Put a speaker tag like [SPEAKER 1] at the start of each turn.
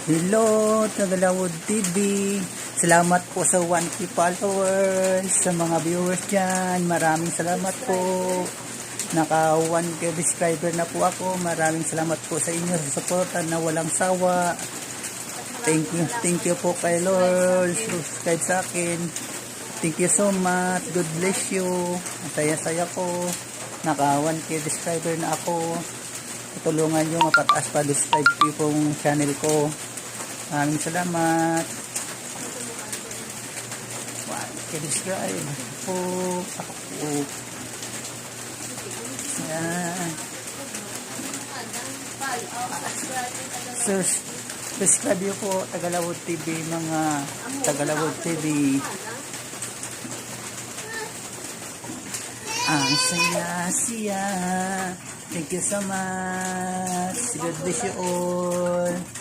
[SPEAKER 1] Hello, Tagalawod TV. Salamat po sa 1K followers, sa mga viewers dyan. Maraming salamat po. Naka 1K subscriber na po ako. Maraming salamat po sa inyo sa suporta na walang sawa. Thank you po kay Lord. Subscribe sa akin. Thank you so much. God bless you. Saya-saya ko. Naka 1K subscriber na ako. Tulungan nyo mapataas pa subscribe ko yung channel ko. Maraming salamat. 1K subscribe po ako. Yan. Subscribe nyo po Tagalawod TV, mga Tagalawod TV. Ang saya-saya. Thank you so much. God bless you all.